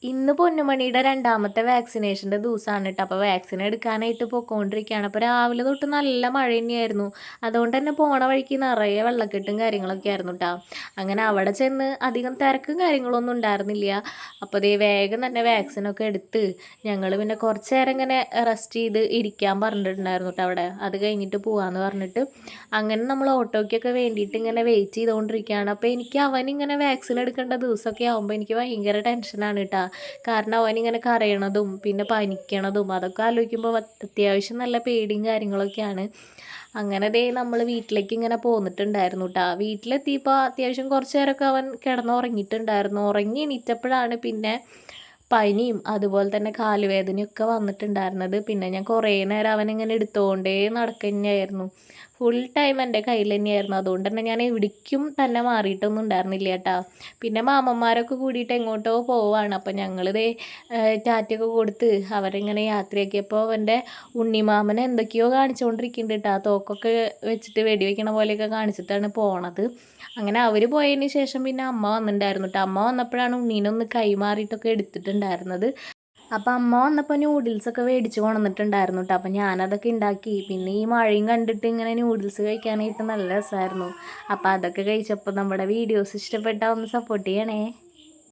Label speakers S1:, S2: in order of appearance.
S1: ഇന്ന് പൊന്നുമണിയുടെ രണ്ടാമത്തെ വാക്സിനേഷൻ്റെ ദിവസമാണ് കേട്ടോ. അപ്പോൾ വാക്സിൻ എടുക്കാനായിട്ട് പോയിക്കൊണ്ടിരിക്കുകയാണ്. അപ്പോൾ രാവിലെ തൊട്ട് നല്ല മഴ തന്നെയായിരുന്നു. അതുകൊണ്ട് തന്നെ പോണ വഴിക്ക് നിറയെ വെള്ളക്കെട്ടും കാര്യങ്ങളൊക്കെ ആയിരുന്നു കേട്ടോ. അങ്ങനെ അവിടെ ചെന്ന് അധികം തിരക്കും കാര്യങ്ങളൊന്നും ഉണ്ടായിരുന്നില്ല. അപ്പോൾ ദേ വേഗം തന്നെ വാക്സിനൊക്കെ എടുത്ത് ഞങ്ങൾ പിന്നെ കുറച്ച് നേരം ഇങ്ങനെ റെസ്റ്റ് ചെയ്ത് ഇരിക്കാൻ പറഞ്ഞിട്ടുണ്ടായിരുന്നു കേട്ടോ അവിടെ. അത് കഴിഞ്ഞിട്ട് പോകാമെന്ന് പറഞ്ഞിട്ട് അങ്ങനെ നമ്മൾ ഓട്ടോയ്ക്കൊക്കെ വേണ്ടിയിട്ട് ഇങ്ങനെ വെയിറ്റ് ചെയ്തുകൊണ്ടിരിക്കുകയാണ്. അപ്പോൾ എനിക്ക് അവനിങ്ങനെ വാക്സിൻ എടുക്കേണ്ട ദിവസമൊക്കെ ആകുമ്പോൾ എനിക്ക് ഭയങ്കര ടെൻഷനാണ് കേട്ടോ. കാരണം അവനിങ്ങനെ കരയണതും പിന്നെ പനിക്കണതും അതൊക്കെ ആലോചിക്കുമ്പോൾ അത്യാവശ്യം നല്ല പേടിയും കാര്യങ്ങളൊക്കെയാണ്. അങ്ങനെ ദേ നമ്മൾ വീട്ടിലേക്ക് ഇങ്ങനെ പോന്നിട്ടുണ്ടായിരുന്നു കേട്ടോ. വീട്ടിലെത്തിയപ്പോൾ അത്യാവശ്യം കുറച്ച് നേരമൊക്കെ അവൻ കിടന്നുറങ്ങിയിട്ടുണ്ടായിരുന്നു. ഉറങ്ങി എണീറ്റപ്പോഴാണ് പിന്നെ പനിയും അതുപോലെ തന്നെ കാലുവേദനയൊക്കെ വന്നിട്ടുണ്ടായിരുന്നത്. പിന്നെ ഞാൻ കുറേ നേരം അവനിങ്ങനെ എടുത്തുകൊണ്ടേ നടക്കുന്നതായിരുന്നു. ഫുൾ ടൈം എൻ്റെ കയ്യിൽ തന്നെയായിരുന്നു. അതുകൊണ്ട് തന്നെ ഞാൻ എവിടേക്കും തന്നെ മാറിയിട്ടൊന്നും ഉണ്ടായിരുന്നില്ല കേട്ടോ. പിന്നെ മാമന്മാരൊക്കെ കൂടിയിട്ട് എങ്ങോട്ടോ പോവാണ്. അപ്പം ഞങ്ങളിതേ ടാറ്റയൊക്കെ കൊടുത്ത് അവരിങ്ങനെ യാത്രയാക്കിയപ്പോൾ അവൻ്റെ ഉണ്ണിമാമനെ എന്തൊക്കെയോ കാണിച്ചുകൊണ്ടിരിക്കുന്നുണ്ട് കേട്ടോ. തോക്കൊക്കെ വെച്ചിട്ട് വെടിവെക്കണ പോലെയൊക്കെ കാണിച്ചിട്ടാണ് പോണത്. അങ്ങനെ അവർ പോയതിന് ശേഷം പിന്നെ അമ്മ വന്നിട്ടുണ്ടായിരുന്നു കേട്ടോ. അമ്മ വന്നപ്പോഴാണ് ഉണ്ണീനൊന്ന് കൈമാറിയിട്ടൊക്കെ എടുത്തിട്ടുണ്ടായിരുന്നത്. അപ്പം അമ്മ വന്നപ്പോൾ ന്യൂഡിൽസൊക്കെ മേടിച്ച് കൊണ്ടുവന്നിട്ടുണ്ടായിരുന്നു കേട്ടോ. അപ്പം ഞാനതൊക്കെ ഉണ്ടാക്കി. പിന്നെ ഈ മഴയും കണ്ടിട്ട് ഇങ്ങനെ ന്യൂഡിൽസ് കഴിക്കാനായിട്ട് നല്ല രസമായിരുന്നു. അപ്പോൾ അതൊക്കെ കഴിച്ചപ്പോൾ നമ്മുടെ വീഡിയോസ് ഇഷ്ടപ്പെട്ടാൽ ഒന്ന് സപ്പോർട്ട് ചെയ്യണേ.